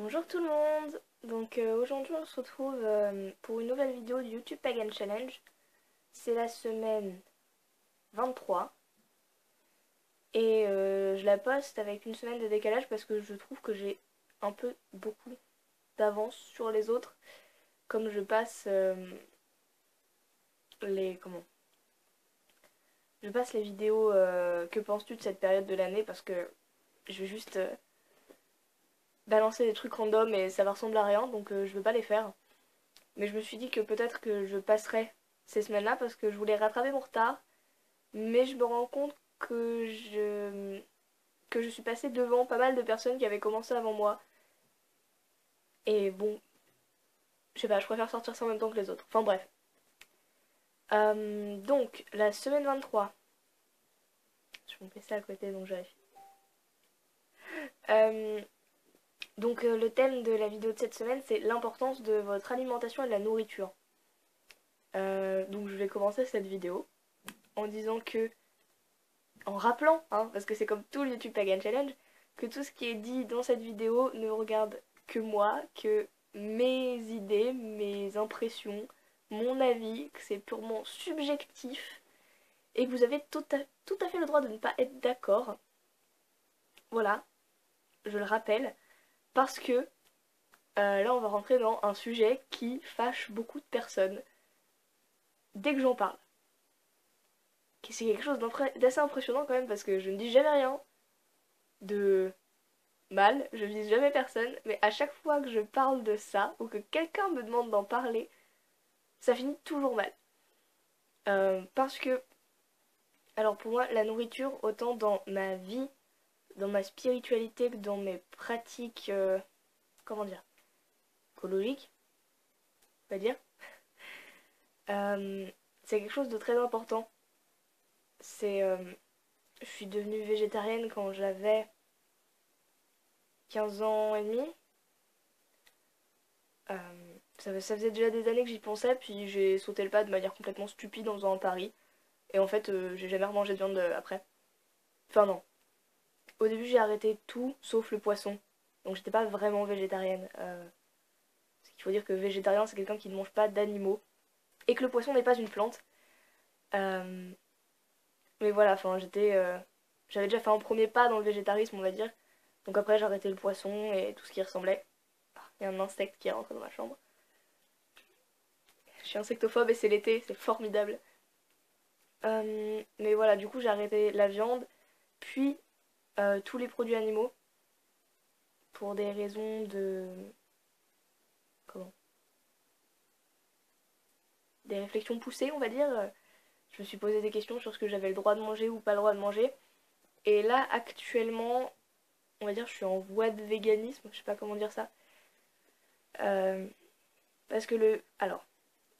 Bonjour tout le monde. Aujourd'hui on se retrouve pour une nouvelle vidéo du YouTube Pagan Challenge. C'est la semaine 23 et je la poste avec une semaine de décalage parce que je trouve que j'ai un peu beaucoup d'avance sur les autres comme je passe les je passe les vidéos que penses-tu de cette période de l'année parce que je vais juste balancer des trucs random et ça va ressembler à rien donc je veux pas les faire. Mais je me suis dit que peut-être que je passerai ces semaines-là parce que je voulais rattraper mon retard. Mais je me rends compte que je suis passée devant pas mal de personnes qui avaient commencé avant moi. Et bon, je sais pas, je préfère sortir ça en même temps que les autres. Enfin bref. Donc, la semaine 23. Je vais me passer à côté, donc je vérifie. Euh, le thème de la vidéo de cette semaine, c'est l'importance de votre alimentation et de la nourriture. Donc je vais commencer cette vidéo en disant que en rappelant, hein, parce que c'est comme tout le YouTube Pagan Challenge, que tout ce qui est dit dans cette vidéo ne regarde que moi, que mes idées, mes impressions, mon avis, que c'est purement subjectif, et que vous avez tout à fait le droit de ne pas être d'accord. Voilà, je le rappelle, parce que là on va rentrer dans un sujet qui fâche beaucoup de personnes dès que j'en parle. C'est quelque chose d'assez impressionnant quand même, parce que je ne dis jamais rien de mal, je vise jamais personne, mais à chaque fois que je parle de ça, ou que quelqu'un me demande d'en parler, ça finit toujours mal. Parce que, alors pour moi, la nourriture, autant dans ma vie, dans ma spiritualité, que dans mes pratiques, comment dire, écologiques, on va dire, euh, c'est quelque chose de très important. C'est, je suis devenue végétarienne quand j'avais 15 ans et demi. Ça faisait déjà des années que j'y pensais, puis j'ai sauté le pas de manière complètement stupide en faisant un pari. Et en fait, j'ai jamais remangé de viande après. Enfin non. Au début, j'ai arrêté tout sauf le poisson. Donc j'étais pas vraiment végétarienne. Il faut dire que végétarien, c'est quelqu'un qui ne mange pas d'animaux. Et que le poisson n'est pas une plante. Euh, mais voilà, enfin j'avais déjà fait un premier pas dans le végétarisme, on va dire. Donc après, j'ai arrêté le poisson et tout ce qui ressemblait. Ah, il y a un insecte qui est rentré dans ma chambre. Je suis insectophobe et c'est l'été, c'est formidable. Mais voilà, du coup, j'ai arrêté la viande, puis tous les produits animaux. Pour des raisons de... Comment? Des réflexions poussées, on va dire. Je me suis posé des questions sur ce que j'avais le droit de manger ou pas le droit de manger. Et là, actuellement, on va dire, je suis en voie de véganisme, je sais pas comment dire ça. Euh, Parce que le... Alors,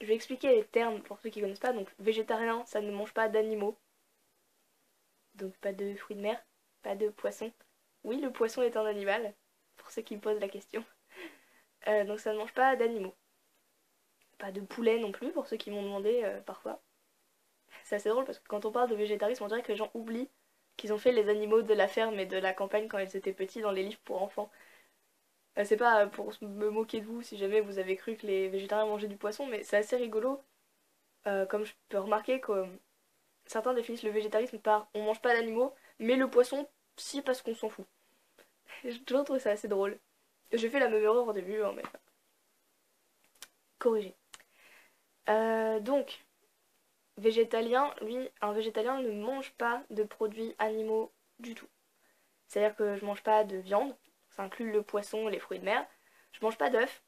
je vais expliquer les termes pour ceux qui connaissent pas. Donc, végétarien, ça ne mange pas d'animaux. Donc, pas de fruits de mer, pas de poisson. Oui, le poisson est un animal, pour ceux qui me posent la question. Donc, ça ne mange pas d'animaux. Pas de poulet non plus, pour ceux qui m'ont demandé parfois. C'est assez drôle parce que quand on parle de végétarisme, on dirait que les gens oublient qu'ils ont fait les animaux de la ferme et de la campagne quand ils étaient petits dans les livres pour enfants. C'est pas pour me moquer de vous si jamais vous avez cru que les végétariens mangeaient du poisson, mais c'est assez rigolo. Comme je peux remarquer que certains définissent le végétarisme par on mange pas d'animaux, mais le poisson, si, parce qu'on s'en fout. J'ai toujours trouvé ça assez drôle. J'ai fait la même erreur au début, hein, mais corrigé. Donc, végétalien, lui, un végétalien ne mange pas de produits animaux du tout. C'est-à-dire que je mange pas de viande, ça inclut le poisson, les fruits de mer. Je mange pas d'œufs,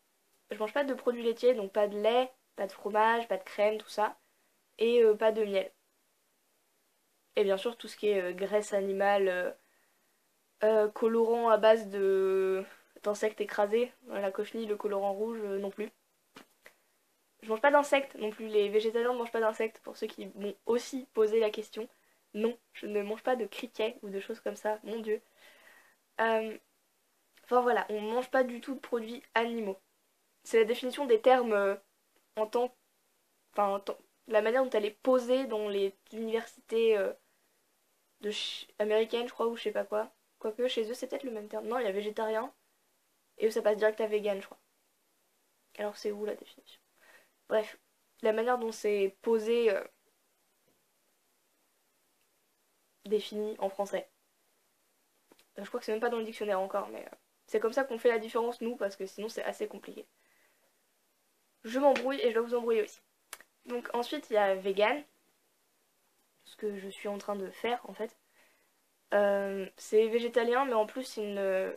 je mange pas de produits laitiers, donc pas de lait, pas de fromage, pas de crème, tout ça, et pas de miel. Et bien sûr tout ce qui est graisse animale, colorant à base de d'insectes écrasés, la cochenille, le colorant rouge non plus. Je mange pas d'insectes non plus, les végétaliens ne mangent pas d'insectes, pour ceux qui m'ont aussi posé la question. Non, je ne mange pas de criquets ou de choses comme ça, mon dieu. Euh, Enfin voilà, on ne mange pas du tout de produits animaux. C'est la définition des termes en tant... Enfin, la manière dont elle est posée dans les universités américaines, je crois, ou je sais pas quoi. Quoique, chez eux, c'est peut-être le même terme. Non, il y a végétarien. et ça passe direct à vegan, je crois. Alors c'est où la définition? Bref, la manière dont c'est posé, défini en français. Je crois que c'est même pas dans le dictionnaire encore, mais c'est comme ça qu'on fait la différence, nous, parce que sinon c'est assez compliqué. Je m'embrouille et je dois vous embrouiller aussi. Donc ensuite, il y a vegan, ce que je suis en train de faire en fait. C'est végétalien, mais en plus, il ne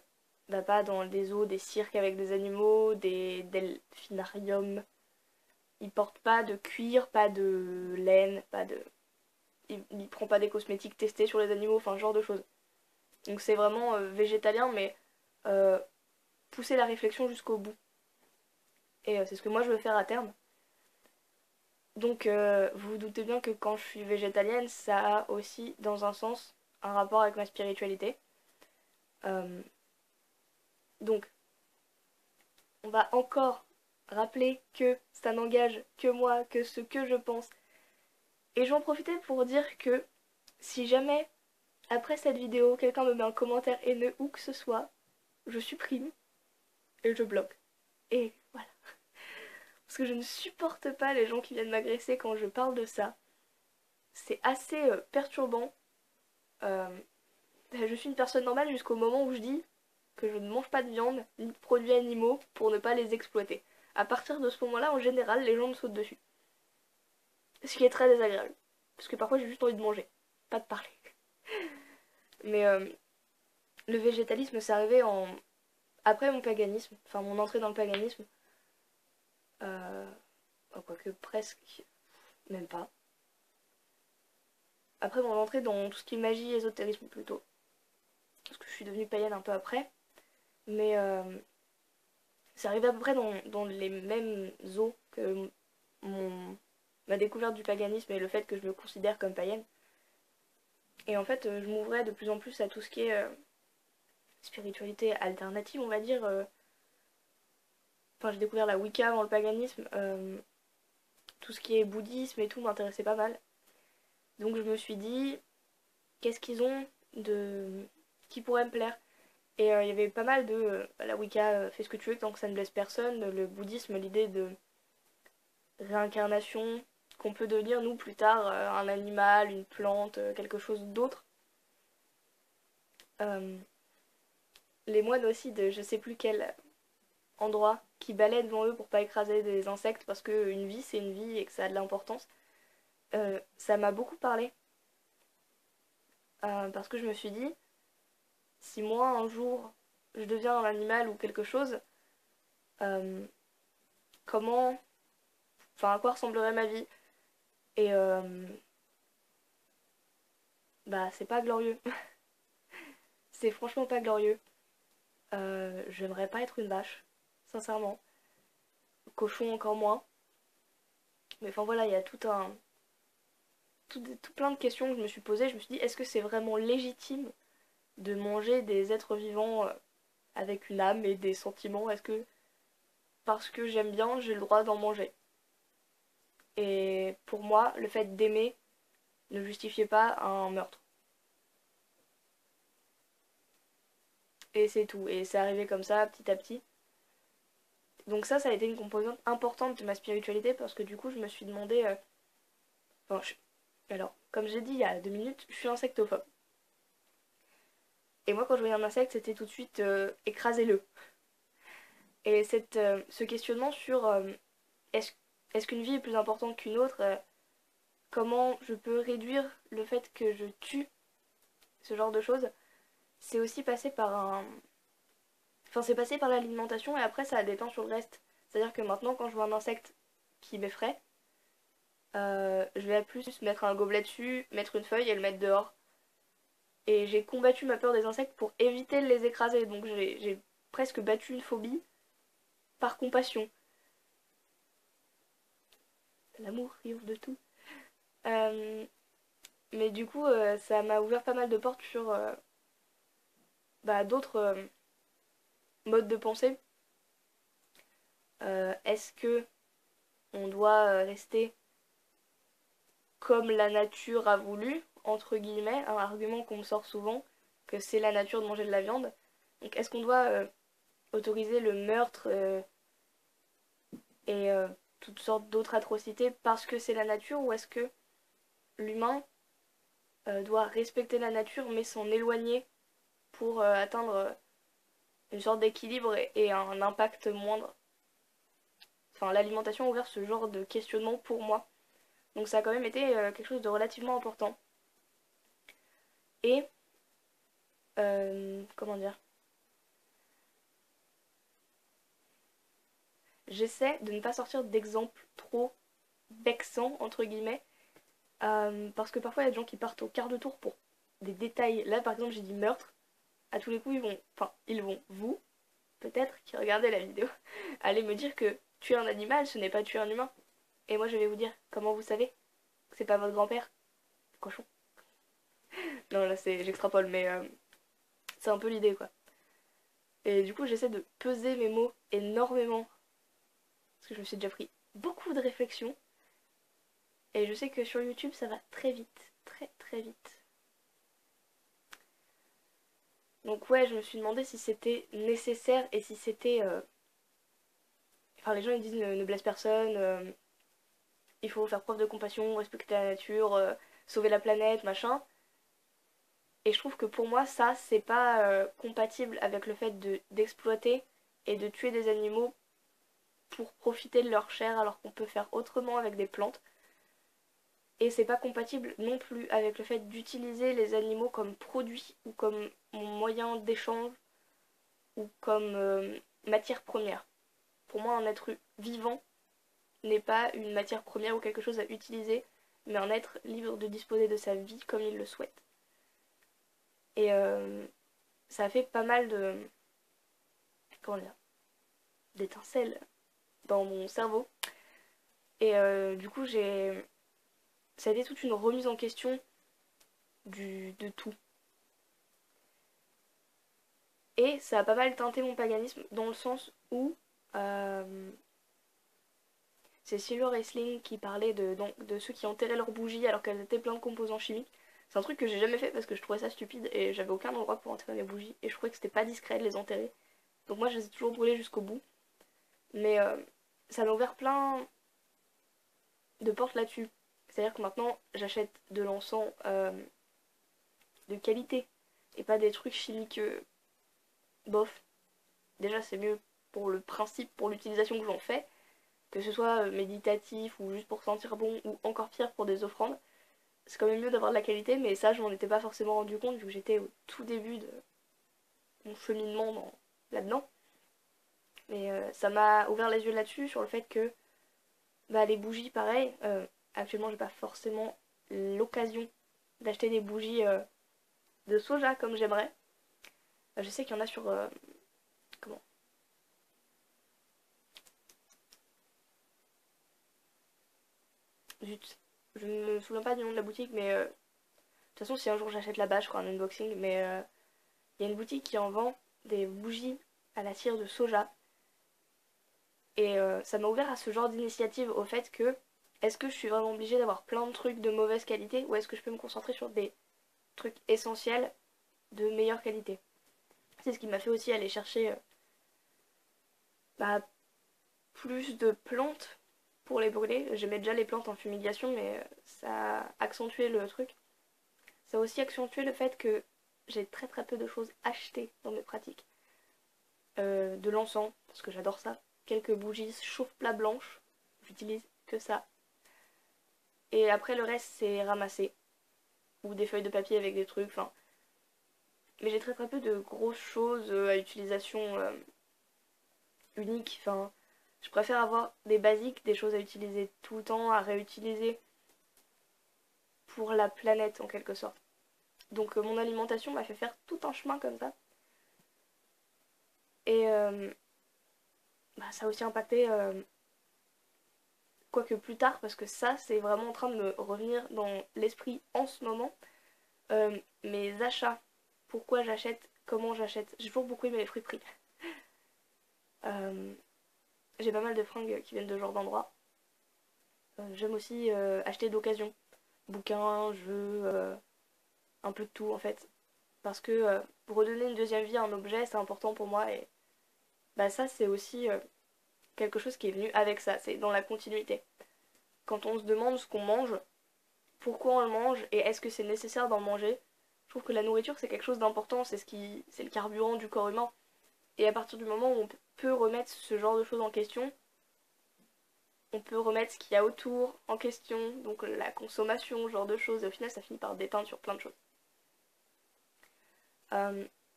va pas dans des zoos, des cirques avec des animaux, des delphinariums. Il porte pas de cuir, pas de laine, pas de... Il prend pas des cosmétiques testés sur les animaux, enfin ce genre de choses. Donc c'est vraiment végétalien, mais euh, pousser la réflexion jusqu'au bout. Et c'est ce que moi je veux faire à terme. Donc vous vous doutez bien que quand je suis végétalienne, ça a aussi, dans un sens, un rapport avec ma spiritualité. Euh, donc, on va encore rappeler que ça n'engage que moi, que ce que je pense. Et j'en profitais pour dire que si jamais, après cette vidéo, quelqu'un me met un commentaire haineux ou que ce soit, je supprime et je bloque. Et voilà. Parce que je ne supporte pas les gens qui viennent m'agresser quand je parle de ça. C'est assez perturbant. Euh, je suis une personne normale jusqu'au moment où je dis que je ne mange pas de viande ni de produits animaux pour ne pas les exploiter. À partir de ce moment-là, en général, les gens me sautent dessus. Ce qui est très désagréable. Parce que parfois j'ai juste envie de manger, pas de parler. Mais le végétalisme, c'est arrivé en... après mon paganisme, enfin mon entrée dans le paganisme. Euh... Quoique presque, même pas. Après mon entrée dans tout ce qui est magie, ésotérisme plutôt. Parce que je suis devenue païenne un peu après. Mais c'est arrivé à peu près dans les mêmes eaux que ma découverte du paganisme et le fait que je me considère comme païenne. Et en fait, je m'ouvrais de plus en plus à tout ce qui est spiritualité alternative, on va dire. Enfin, j'ai découvert la Wicca avant le paganisme. Tout ce qui est bouddhisme et tout m'intéressait pas mal. Donc je me suis dit, qu'est-ce qu'ils ont de qui pourrait me plaire? Et il y avait pas mal de la Wicca, fais ce que tu veux tant que ça ne blesse personne. Le bouddhisme, l'idée de réincarnation, qu'on peut devenir nous plus tard un animal, une plante, quelque chose d'autre. Euh, les moines aussi de je sais plus quel endroit qui balaient devant eux pour pas écraser des insectes parce que une vie c'est une vie et que ça a de l'importance. Ça m'a beaucoup parlé parce que je me suis dit si moi un jour je deviens un animal ou quelque chose, euh, comment, enfin à quoi ressemblerait ma vie? Et bah c'est pas glorieux, c'est franchement pas glorieux. J'aimerais pas être une vache, sincèrement. Cochon encore moins. Mais enfin voilà, il y a tout plein de questions que je me suis posées. Je me suis dit, est-ce que c'est vraiment légitime de manger des êtres vivants avec une âme et des sentiments? Est-ce que parce que j'aime bien, j'ai le droit d'en manger? Et pour moi, le fait d'aimer ne justifiait pas un meurtre. Et c'est tout. Et c'est arrivé comme ça, petit à petit. Donc ça a été une composante importante de ma spiritualité parce que du coup, je me suis demandé... Enfin, alors, comme j'ai dit il y a 2 minutes, je suis insectophobe. Et moi, quand je voyais un insecte, c'était tout de suite écrasez-le. Et ce questionnement sur est-ce est-ce qu'une vie est plus importante qu'une autre, comment je peux réduire le fait que je tue, ce genre de choses, c'est aussi passé par un... Enfin, c'est passé par l'alimentation et après ça a déteint sur le reste. C'est-à-dire que maintenant, quand je vois un insecte qui m'effraie, je vais plus mettre un gobelet dessus, mettre une feuille et le mettre dehors. Et j'ai combattu ma peur des insectes pour éviter de les écraser. Donc j'ai presque battu une phobie par compassion. L'amour triomphe de tout. Euh, mais du coup, ça m'a ouvert pas mal de portes sur d'autres modes de pensée. Est-ce que on doit rester comme la nature a voulu, entre guillemets, un argument qu'on me sort souvent, que c'est la nature de manger de la viande. Donc est-ce qu'on doit autoriser le meurtre et toutes sortes d'autres atrocités parce que c'est la nature, ou est-ce que l'humain doit respecter la nature mais s'en éloigner pour atteindre une sorte d'équilibre et un impact moindre. Enfin, l'alimentation a ouvert ce genre de questionnement pour moi. Donc ça a quand même été quelque chose de relativement important. Et, comment dire, j'essaie de ne pas sortir d'exemples trop vexants, entre guillemets, parce que parfois il y a des gens qui partent au quart de tour pour des détails. Là, par exemple, j'ai dit meurtre. À tous les coups, vous, peut-être, qui regardez la vidéo, allez me dire que tuer un animal, ce n'est pas tuer un humain. Et moi, je vais vous dire, comment vous savez que c'est pas votre grand-père? Cochon. Non, là, j'extrapole, mais c'est un peu l'idée, quoi. Et du coup, j'essaie de peser mes mots énormément, parce que je me suis déjà pris beaucoup de réflexions. Et je sais que sur YouTube, ça va très vite, très très vite. Donc ouais, je me suis demandé si c'était nécessaire et si c'était... Enfin, les gens, ils disent ne blesse personne, il faut faire preuve de compassion, respecter la nature, sauver la planète, machin. Et je trouve que pour moi, ça, c'est pas compatible avec le fait d'exploiter et de tuer des animaux pour profiter de leur chair alors qu'on peut faire autrement avec des plantes. Et c'est pas compatible non plus avec le fait d'utiliser les animaux comme produits ou comme moyen d'échange ou comme matière première. Pour moi, un être vivant n'est pas une matière première ou quelque chose à utiliser, mais un être libre de disposer de sa vie comme il le souhaite. Et ça a fait pas mal de... comment dire, d'étincelles dans mon cerveau. Et du coup, ça a été toute une remise en question de tout. Et ça a pas mal teinté mon paganisme dans le sens où c'est Silo Wrestling qui parlait de ceux qui enterraient leurs bougies alors qu'elles étaient pleines de composants chimiques. C'est un truc que j'ai jamais fait parce que je trouvais ça stupide et j'avais aucun endroit pour enterrer mes bougies et je trouvais que c'était pas discret de les enterrer. Donc moi je les ai toujours brûlées jusqu'au bout. Mais ça m'a ouvert plein de portes là-dessus. C'est-à-dire que maintenant j'achète de l'encens de qualité et pas des trucs chimiques bof. Déjà c'est mieux pour le principe, pour l'utilisation que j'en fais, que ce soit méditatif ou juste pour sentir bon ou encore pire pour des offrandes. C'est quand même mieux d'avoir de la qualité, mais ça je m'en étais pas forcément rendu compte vu que j'étais au tout début de mon cheminement là-dedans. Mais ça m'a ouvert les yeux là-dessus sur le fait que bah, les bougies pareil, actuellement j'ai pas forcément l'occasion d'acheter des bougies de soja comme j'aimerais. Je sais qu'il y en a sur comment, zut, je me souviens pas du nom de la boutique, mais de toute façon si un jour j'achète là-bas je ferai un unboxing, mais il y a une boutique qui en vend des bougies à la cire de soja. Et ça m'a ouvert à ce genre d'initiative, au fait que est-ce que je suis vraiment obligée d'avoir plein de trucs de mauvaise qualité ou est-ce que je peux me concentrer sur des trucs essentiels de meilleure qualité. C'est ce qui m'a fait aussi aller chercher bah, plus de plantes pour les brûler. J'aimais déjà les plantes en fumigation, mais ça a accentué le truc. Ça a aussi accentué le fait que j'ai très très peu de choses achetées dans mes pratiques. De l'encens, parce que j'adore ça. Quelques bougies chauffe-plat blanches, j'utilise que ça. Et après le reste c'est ramassé. Ou des feuilles de papier avec des trucs, enfin. Mais j'ai très très peu de grosses choses à utilisation unique. Enfin, je préfère avoir des basiques, des choses à utiliser tout le temps, à réutiliser pour la planète en quelque sorte. Donc mon alimentation m'a fait faire tout un chemin comme ça. Et bah, ça a aussi impacté, quoique plus tard, parce que ça c'est vraiment en train de me revenir dans l'esprit en ce moment. Mes achats, pourquoi j'achète, comment j'achète. J'ai toujours beaucoup aimé les friperies. Euh, j'ai pas mal de fringues qui viennent de ce genre d'endroit. J'aime aussi acheter d'occasion. Bouquins, jeux, un peu de tout en fait. Parce que pour redonner une deuxième vie à un objet, c'est important pour moi et bah ça c'est aussi quelque chose qui est venu avec ça, c'est dans la continuité. Quand on se demande ce qu'on mange, pourquoi on le mange et est-ce que c'est nécessaire d'en manger, je trouve que la nourriture c'est quelque chose d'important, c'est le carburant du corps humain. Et à partir du moment où on peut remettre ce genre de choses en question, on peut remettre ce qu'il y a autour en question, donc la consommation, ce genre de choses, et au final ça finit par déteindre sur plein de choses.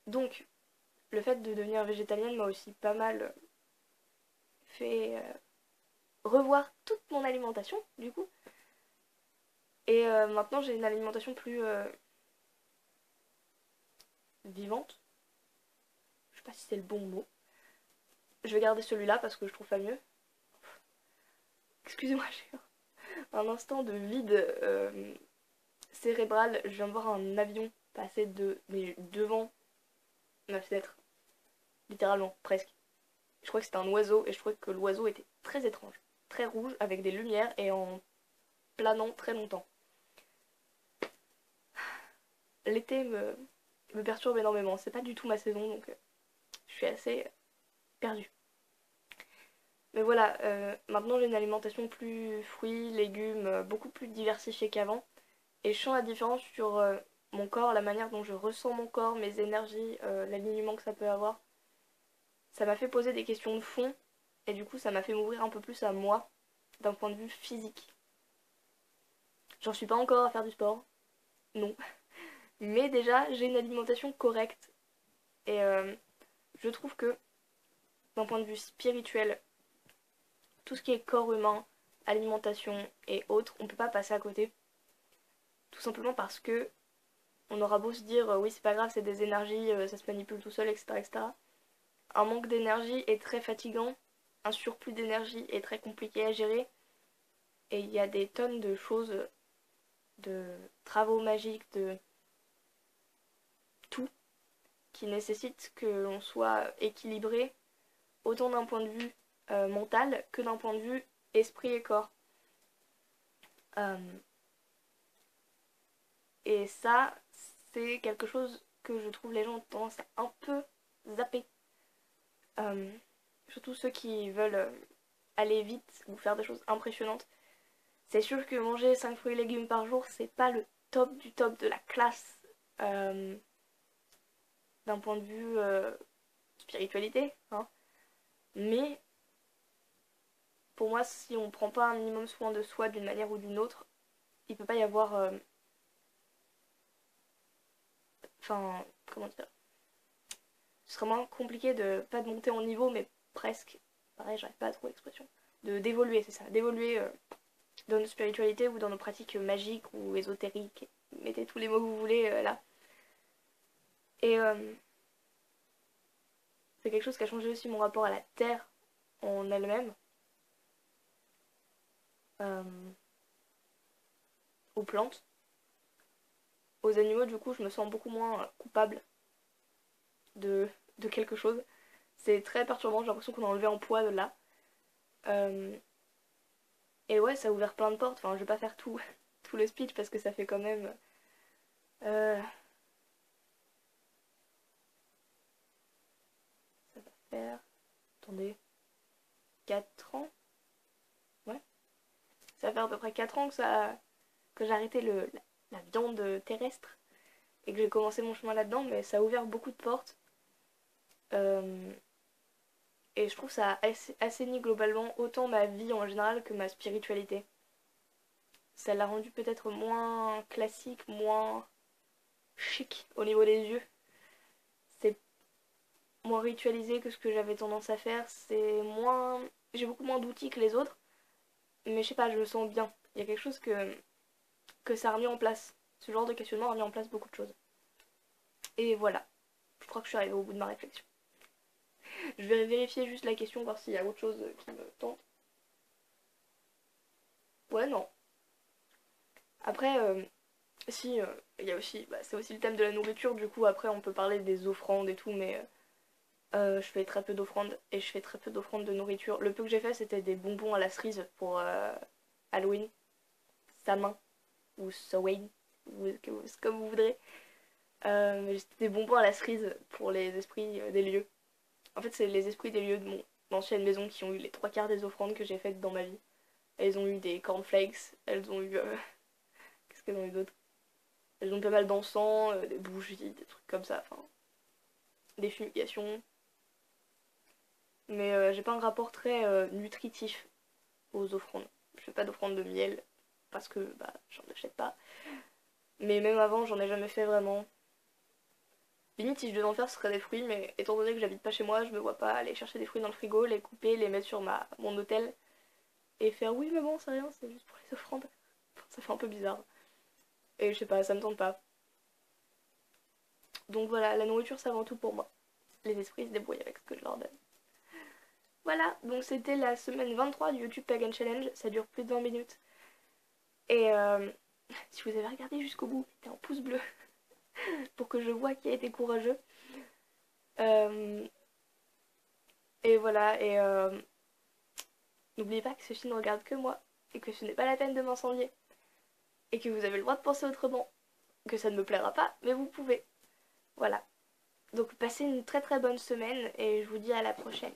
Donc, le fait de devenir végétalienne m'a aussi pas mal fait revoir toute mon alimentation, du coup. Et maintenant j'ai une alimentation plus vivante. Je sais pas si c'est le bon mot. Je vais garder celui-là parce que je trouve pas mieux. Excusez-moi, j'ai un instant de vide cérébral. Je viens de voir un avion passer devant ma fenêtre. Littéralement, presque. Je crois que c'était un oiseau et je trouvais que l'oiseau était très étrange. Très rouge, avec des lumières et en planant très longtemps. L'été me perturbe énormément. C'est pas du tout ma saison, donc je suis assez perdue. Mais voilà, maintenant j'ai une alimentation plus fruits, légumes, beaucoup plus diversifiée qu'avant. Et je sens la différence sur mon corps, la manière dont je ressens mon corps, mes énergies, l'alignement que ça peut avoir. Ça m'a fait poser des questions de fond, et du coup ça m'a fait m'ouvrir un peu plus à moi, d'un point de vue physique. J'en suis pas encore à faire du sport, non. Mais déjà, j'ai une alimentation correcte. Et je trouve que, d'un point de vue spirituel, tout ce qui est corps humain, alimentation et autres, on peut pas passer à côté. Tout simplement parce que on aura beau se dire oui c'est pas grave, c'est des énergies, ça se manipule tout seul, etc., etc. Un manque d'énergie est très fatigant, un surplus d'énergie est très compliqué à gérer, et il y a des tonnes de choses, de travaux magiques, de tout, qui nécessitent que l'on soit équilibré, autant d'un point de vue mental que d'un point de vue esprit et corps. Euh, et ça, c'est quelque chose que je trouve les gens ont tendance à un peu zapper. Euh, Surtout ceux qui veulent aller vite ou faire des choses impressionnantes. C'est sûr que manger 5 fruits et légumes par jour, c'est pas le top du top de la classe euh, d'un point de vue spiritualité, hein. Mais pour moi, si on prend pas un minimum soin de soi d'une manière ou d'une autre, il peut pas y avoir. Enfin, comment dire? Ce serait moins compliqué de pas de monter en niveau, mais presque. Pareil, j'arrive pas à trouver l'expression. D'évoluer, c'est ça. D'évoluer dans notre spiritualité ou dans nos pratiques magiques ou ésotériques. Mettez tous les mots que vous voulez là. Et c'est quelque chose qui a changé aussi mon rapport à la terre en elle-même, euh, aux plantes, aux animaux. Du coup, je me sens beaucoup moins coupable de, de quelque chose. C'est très perturbant, j'ai l'impression qu'on a enlevé un poids de là. Euh, et ouais, ça a ouvert plein de portes. Enfin, je vais pas faire tout, tout le speech parce que ça fait quand même. euh, Ça va faire. Attendez. 4 ans? Ouais. Ça va faire à peu près 4 ans que j'ai arrêté la viande terrestre et que j'ai commencé mon chemin là-dedans, mais ça a ouvert beaucoup de portes. Euh, et je trouve ça assainit globalement autant ma vie en général que ma spiritualité. Ça l'a rendu peut-être moins classique, moins chic au niveau des yeux. C'est moins ritualisé que ce que j'avais tendance à faire. C'est moins. J'ai beaucoup moins d'outils que les autres. Mais je sais pas, je me sens bien. Il y a quelque chose que ça a remis en place. Ce genre de questionnement a remis en place beaucoup de choses. Et voilà. Je crois que je suis arrivée au bout de ma réflexion. Je vais vérifier juste la question, voir s'il y a autre chose qui me tente. Ouais, non. Après, si, il y a aussi, bah, c'est aussi le thème de la nourriture, du coup, après, on peut parler des offrandes et tout, mais je fais très peu d'offrandes et je fais très peu d'offrandes de nourriture. Le peu que j'ai fait, c'était des bonbons à la cerise pour Halloween, Samin ou Samhain, comme vous voudrez. Mais c'était des bonbons à la cerise pour les esprits des lieux. En fait, c'est les esprits des lieux de mon ancienne maison qui ont eu les 3 quarts des offrandes que j'ai faites dans ma vie. Elles ont eu des cornflakes, elles ont eu... qu'est-ce qu'elles ont eu d'autre? Elles ont eu pas mal d'encens, des bougies, des trucs comme ça, enfin... Des fumigations. Mais j'ai pas un rapport très nutritif aux offrandes. Je fais pas d'offrande de miel parce que bah j'en achète pas. Mais même avant, j'en ai jamais fait vraiment. Limite, si je devais en faire, ce serait des fruits, mais étant donné que j'habite pas chez moi, je me vois pas aller chercher des fruits dans le frigo, les couper, les mettre sur mon hôtel et faire oui, mais bon, c'est rien, c'est juste pour les offrandes. Enfin, ça fait un peu bizarre. Et je sais pas, ça me tente pas. Donc voilà, la nourriture, c'est avant tout pour moi. Les esprits se débrouillent avec ce que je leur donne. Voilà, donc c'était la semaine 23 du YouTube Pagan Challenge. Ça dure plus de 20 minutes. Et si vous avez regardé jusqu'au bout, mettez un pouce bleu pour que je vois qui a été courageux. Euh, et voilà, et n'oubliez pas que ceci ne regarde que moi, et que ce n'est pas la peine de m'incendier, et que vous avez le droit de penser autrement, que ça ne me plaira pas, mais vous pouvez. Voilà. Donc passez une très très bonne semaine, et je vous dis à la prochaine.